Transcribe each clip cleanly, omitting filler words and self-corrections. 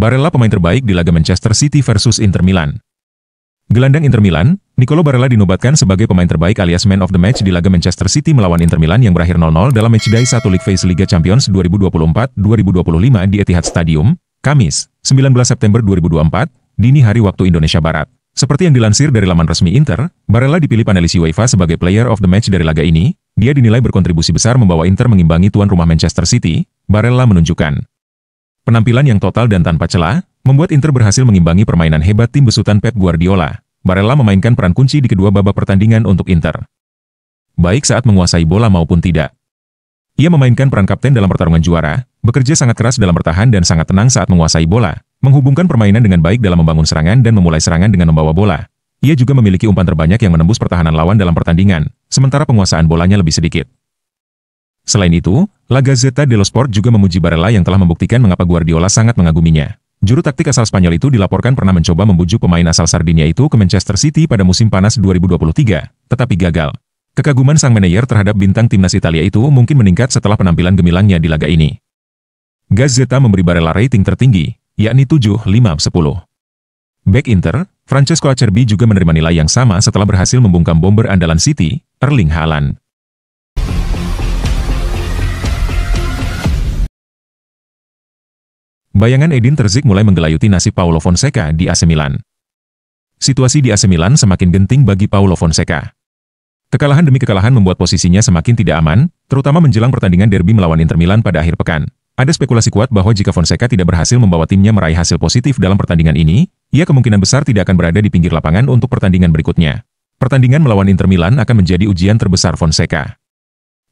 Barella pemain terbaik di laga Manchester City versus Inter Milan. Gelandang Inter Milan, Nicolo Barella dinobatkan sebagai pemain terbaik alias Man of the Match di laga Manchester City melawan Inter Milan yang berakhir 0-0 dalam matchday 1 League Phase Liga Champions 2024-2025 di Etihad Stadium, Kamis, 19 September 2024, dini hari waktu Indonesia Barat. Seperti yang dilansir dari laman resmi Inter, Barella dipilih panelis UEFA sebagai Player of the Match dari laga ini. Dia dinilai berkontribusi besar membawa Inter mengimbangi tuan rumah Manchester City. Barella menunjukkan penampilan yang total dan tanpa celah, membuat Inter berhasil mengimbangi permainan hebat tim besutan Pep Guardiola. Barella memainkan peran kunci di kedua babak pertandingan untuk Inter, baik saat menguasai bola maupun tidak. Ia memainkan peran kapten dalam pertarungan juara, bekerja sangat keras dalam bertahan dan sangat tenang saat menguasai bola, menghubungkan permainan dengan baik dalam membangun serangan dan memulai serangan dengan membawa bola. Ia juga memiliki umpan terbanyak yang menembus pertahanan lawan dalam pertandingan, sementara penguasaan bolanya lebih sedikit. Selain itu, La Gazzetta dello Sport juga memuji Barella yang telah membuktikan mengapa Guardiola sangat mengaguminya. Juru taktik asal Spanyol itu dilaporkan pernah mencoba membujuk pemain asal Sardinia itu ke Manchester City pada musim panas 2023, tetapi gagal. Kekaguman sang manajer terhadap bintang timnas Italia itu mungkin meningkat setelah penampilan gemilangnya di laga ini. Gazzetta memberi Barella rating tertinggi, yakni 7/10. Bek Inter, Francesco Acerbi juga menerima nilai yang sama setelah berhasil membungkam bomber andalan City, Erling Haaland. Bayangan Edin Terzic mulai menggelayuti nasib Paulo Fonseca di AC Milan. Situasi di AC Milan semakin genting bagi Paulo Fonseca. Kekalahan demi kekalahan membuat posisinya semakin tidak aman, terutama menjelang pertandingan derby melawan Inter Milan pada akhir pekan. Ada spekulasi kuat bahwa jika Fonseca tidak berhasil membawa timnya meraih hasil positif dalam pertandingan ini, ia kemungkinan besar tidak akan berada di pinggir lapangan untuk pertandingan berikutnya. Pertandingan melawan Inter Milan akan menjadi ujian terbesar Fonseca.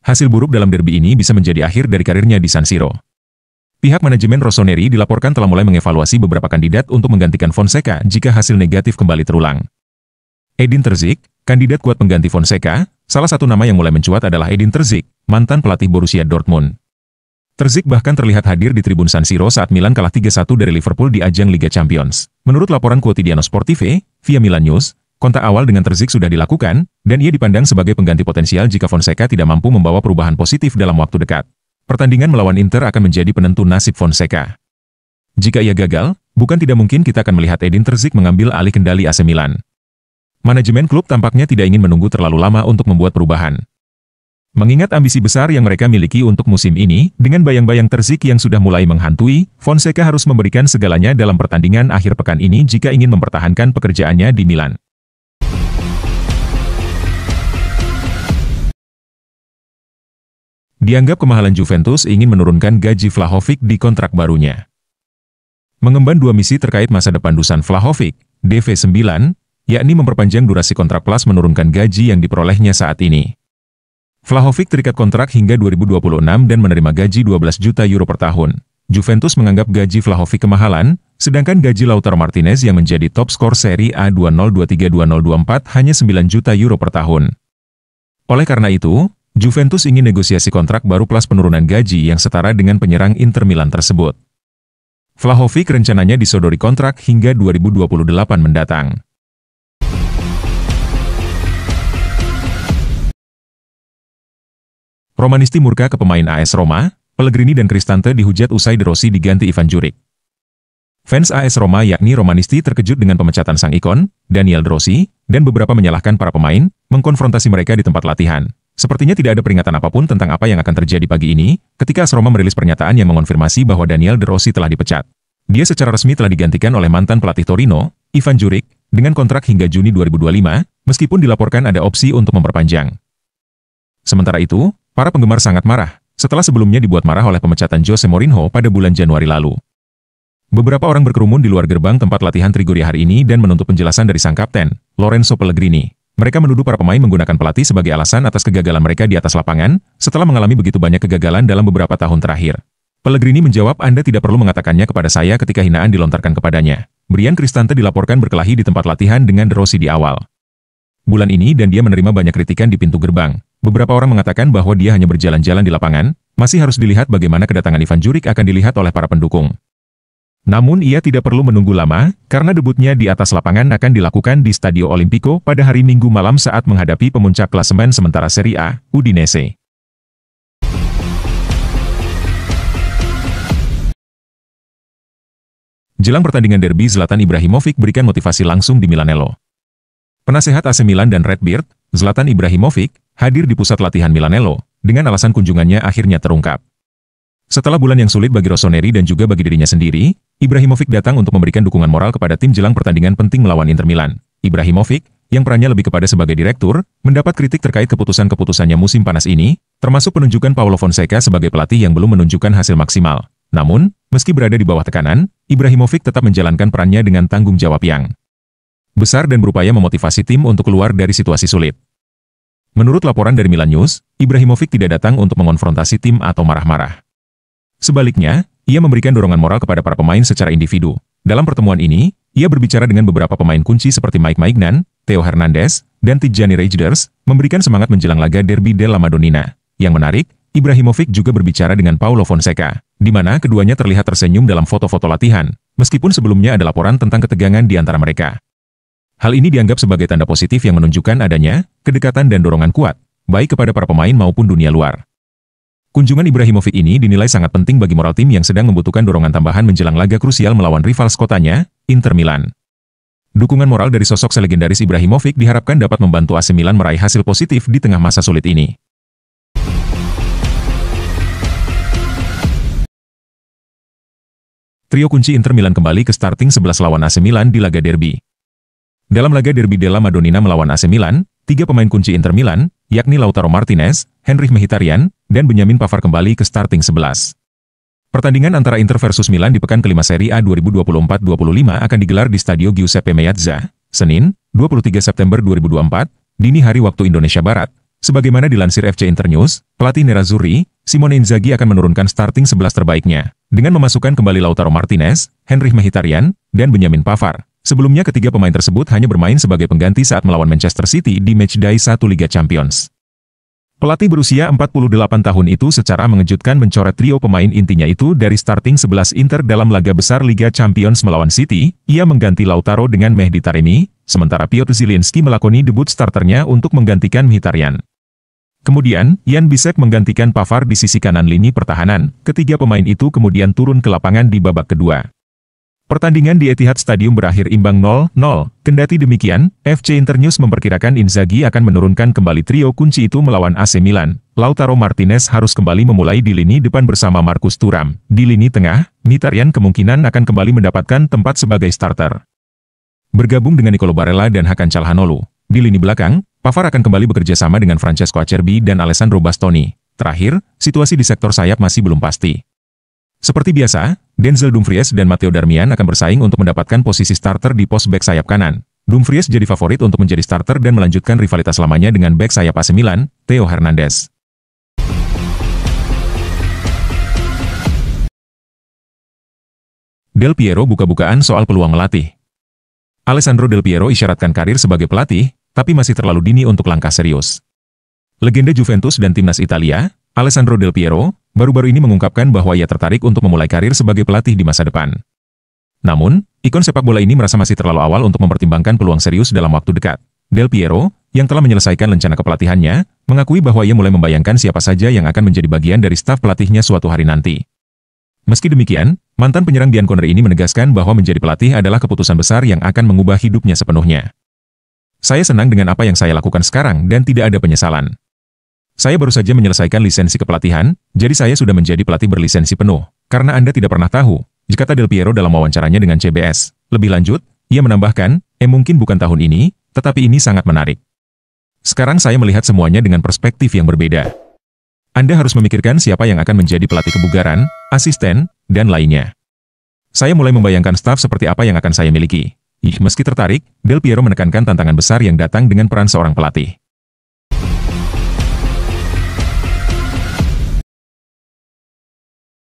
Hasil buruk dalam derby ini bisa menjadi akhir dari karirnya di San Siro. Pihak manajemen Rossoneri dilaporkan telah mulai mengevaluasi beberapa kandidat untuk menggantikan Fonseca jika hasil negatif kembali terulang. Edin Terzic, kandidat kuat pengganti Fonseca, salah satu nama yang mulai mencuat adalah Edin Terzic, mantan pelatih Borussia Dortmund. Terzic bahkan terlihat hadir di tribun San Siro saat Milan kalah 3-1 dari Liverpool di ajang Liga Champions. Menurut laporan Quotidiano Sportive, via Milan News, kontak awal dengan Terzic sudah dilakukan, dan ia dipandang sebagai pengganti potensial jika Fonseca tidak mampu membawa perubahan positif dalam waktu dekat. Pertandingan melawan Inter akan menjadi penentu nasib Fonseca. Jika ia gagal, bukan tidak mungkin kita akan melihat Edin Terzic mengambil alih kendali AC Milan. Manajemen klub tampaknya tidak ingin menunggu terlalu lama untuk membuat perubahan. Mengingat ambisi besar yang mereka miliki untuk musim ini, dengan bayang-bayang Terzic yang sudah mulai menghantui, Fonseca harus memberikan segalanya dalam pertandingan akhir pekan ini jika ingin mempertahankan pekerjaannya di Milan. Dianggap kemahalan Juventus ingin menurunkan gaji Vlahovic di kontrak barunya. Mengemban dua misi terkait masa depan Dusan Vlahovic, DV9, yakni memperpanjang durasi kontrak plus menurunkan gaji yang diperolehnya saat ini. Vlahovic terikat kontrak hingga 2026 dan menerima gaji 12 juta euro per tahun. Juventus menganggap gaji Vlahovic kemahalan, sedangkan gaji Lautaro Martinez yang menjadi top skor Serie A 2023-2024 hanya 9 juta euro per tahun. Oleh karena itu, Juventus ingin negosiasi kontrak baru plus penurunan gaji yang setara dengan penyerang Inter Milan tersebut. Vlahovic rencananya disodori kontrak hingga 2028 mendatang. Romanisti murka ke pemain AS Roma, Pellegrini dan Cristante dihujat usai De Rossi diganti Ivan Juric. Fans AS Roma yakni Romanisti terkejut dengan pemecatan sang ikon, Daniel De Rossi, dan beberapa menyalahkan para pemain, mengkonfrontasi mereka di tempat latihan. Sepertinya tidak ada peringatan apapun tentang apa yang akan terjadi pagi ini, ketika AS Roma merilis pernyataan yang mengonfirmasi bahwa Daniel De Rossi telah dipecat. Dia secara resmi telah digantikan oleh mantan pelatih Torino, Ivan Juric, dengan kontrak hingga Juni 2025, meskipun dilaporkan ada opsi untuk memperpanjang. Sementara itu, para penggemar sangat marah, setelah sebelumnya dibuat marah oleh pemecatan Jose Mourinho pada bulan Januari lalu. Beberapa orang berkerumun di luar gerbang tempat latihan Trigoria hari ini dan menuntut penjelasan dari sang kapten, Lorenzo Pellegrini. Mereka menuduh para pemain menggunakan pelatih sebagai alasan atas kegagalan mereka di atas lapangan, setelah mengalami begitu banyak kegagalan dalam beberapa tahun terakhir. Pellegrini menjawab, Anda tidak perlu mengatakannya kepada saya ketika hinaan dilontarkan kepadanya. Brian Cristante dilaporkan berkelahi di tempat latihan dengan De Rossi di awal bulan ini dan dia menerima banyak kritikan di pintu gerbang. Beberapa orang mengatakan bahwa dia hanya berjalan-jalan di lapangan, masih harus dilihat bagaimana kedatangan Ivan Juric akan dilihat oleh para pendukung. Namun ia tidak perlu menunggu lama, karena debutnya di atas lapangan akan dilakukan di Stadio Olimpico pada hari Minggu malam saat menghadapi pemuncak klasemen sementara Serie A, Udinese. Jelang pertandingan derby, Zlatan Ibrahimovic berikan motivasi langsung di Milanello. Penasehat AC Milan dan Redbeard, Zlatan Ibrahimovic, hadir di pusat latihan Milanello, dengan alasan kunjungannya akhirnya terungkap. Setelah bulan yang sulit bagi Rossoneri dan juga bagi dirinya sendiri, Ibrahimovic datang untuk memberikan dukungan moral kepada tim jelang pertandingan penting melawan Inter Milan. Ibrahimovic, yang perannya lebih kepada sebagai direktur, mendapat kritik terkait keputusan-keputusannya musim panas ini, termasuk penunjukan Paulo Fonseca sebagai pelatih yang belum menunjukkan hasil maksimal. Namun, meski berada di bawah tekanan, Ibrahimovic tetap menjalankan perannya dengan tanggung jawab yang besar dan berupaya memotivasi tim untuk keluar dari situasi sulit. Menurut laporan dari Milan News, Ibrahimovic tidak datang untuk mengonfrontasi tim atau marah-marah. Sebaliknya, ia memberikan dorongan moral kepada para pemain secara individu. Dalam pertemuan ini, ia berbicara dengan beberapa pemain kunci seperti Mike Maignan, Theo Hernandez, dan Tijjani Reijnders, memberikan semangat menjelang laga Derby della Madonnina. Yang menarik, Ibrahimovic juga berbicara dengan Paulo Fonseca, di mana keduanya terlihat tersenyum dalam foto-foto latihan, meskipun sebelumnya ada laporan tentang ketegangan di antara mereka. Hal ini dianggap sebagai tanda positif yang menunjukkan adanya kedekatan dan dorongan kuat, baik kepada para pemain maupun dunia luar. Kunjungan Ibrahimovic ini dinilai sangat penting bagi moral tim yang sedang membutuhkan dorongan tambahan menjelang laga krusial melawan rival sekotanya, Inter Milan. Dukungan moral dari sosok selegendaris Ibrahimovic diharapkan dapat membantu AC Milan meraih hasil positif di tengah masa sulit ini. Trio kunci Inter Milan kembali ke starting 11 lawan AC Milan di laga derby. Dalam laga Derby della Madonnina melawan AC Milan, 3 pemain kunci Inter Milan, yakni Lautaro Martinez, Henrikh Mkhitaryan, dan Benjamin Pavard kembali ke starting 11. Pertandingan antara Inter versus Milan di pekan kelima Serie A 2024-25 akan digelar di Stadio Giuseppe Meazza, Senin, 23 September 2024, dini hari waktu Indonesia Barat. Sebagaimana dilansir FC Internews, pelatih Nerazzurri, Simone Inzaghi akan menurunkan starting 11 terbaiknya, dengan memasukkan kembali Lautaro Martinez, Henrikh Mkhitaryan, dan Benjamin Pavard. Sebelumnya ketiga pemain tersebut hanya bermain sebagai pengganti saat melawan Manchester City di matchday 1 Liga Champions. Pelatih berusia 48 tahun itu secara mengejutkan mencoret trio pemain intinya itu dari starting 11 Inter dalam laga besar Liga Champions melawan City. Ia mengganti Lautaro dengan Mehdi Taremi, sementara Piotr Zielinski melakoni debut starternya untuk menggantikan Mkhitaryan. Kemudian, Jan Bisek menggantikan Pavard di sisi kanan lini pertahanan. Ketiga pemain itu kemudian turun ke lapangan di babak kedua. Pertandingan di Etihad Stadium berakhir imbang 0-0. Kendati demikian, FC Internews memperkirakan Inzaghi akan menurunkan kembali trio kunci itu melawan AC Milan. Lautaro Martinez harus kembali memulai di lini depan bersama Marcus Thuram. Di lini tengah, Mkhitaryan kemungkinan akan kembali mendapatkan tempat sebagai starter, bergabung dengan Nicolo Barella dan Hakan Çalhanoğlu. Di lini belakang, Pavard akan kembali bekerja sama dengan Francesco Acerbi dan Alessandro Bastoni. Terakhir, situasi di sektor sayap masih belum pasti. Seperti biasa, Denzel Dumfries dan Matteo Darmian akan bersaing untuk mendapatkan posisi starter di pos bek sayap kanan. Dumfries jadi favorit untuk menjadi starter dan melanjutkan rivalitas lamanya dengan bek sayap AC Milan, Theo Hernandez. Del Piero buka-bukaan soal peluang melatih. Alessandro Del Piero isyaratkan karir sebagai pelatih, tapi masih terlalu dini untuk langkah serius. Legenda Juventus dan timnas Italia, Alessandro Del Piero, baru-baru ini mengungkapkan bahwa ia tertarik untuk memulai karir sebagai pelatih di masa depan. Namun, ikon sepak bola ini merasa masih terlalu awal untuk mempertimbangkan peluang serius dalam waktu dekat. Del Piero, yang telah menyelesaikan rencana kepelatihannya, mengakui bahwa ia mulai membayangkan siapa saja yang akan menjadi bagian dari staf pelatihnya suatu hari nanti. Meski demikian, mantan penyerang Bianconeri ini menegaskan bahwa menjadi pelatih adalah keputusan besar yang akan mengubah hidupnya sepenuhnya. Saya senang dengan apa yang saya lakukan sekarang dan tidak ada penyesalan. Saya baru saja menyelesaikan lisensi kepelatihan, jadi saya sudah menjadi pelatih berlisensi penuh. Karena Anda tidak pernah tahu, kata Del Piero dalam wawancaranya dengan CBS. Lebih lanjut, ia menambahkan, mungkin bukan tahun ini, tetapi ini sangat menarik. Sekarang saya melihat semuanya dengan perspektif yang berbeda. Anda harus memikirkan siapa yang akan menjadi pelatih kebugaran, asisten, dan lainnya. Saya mulai membayangkan staf seperti apa yang akan saya miliki. Meski tertarik, Del Piero menekankan tantangan besar yang datang dengan peran seorang pelatih.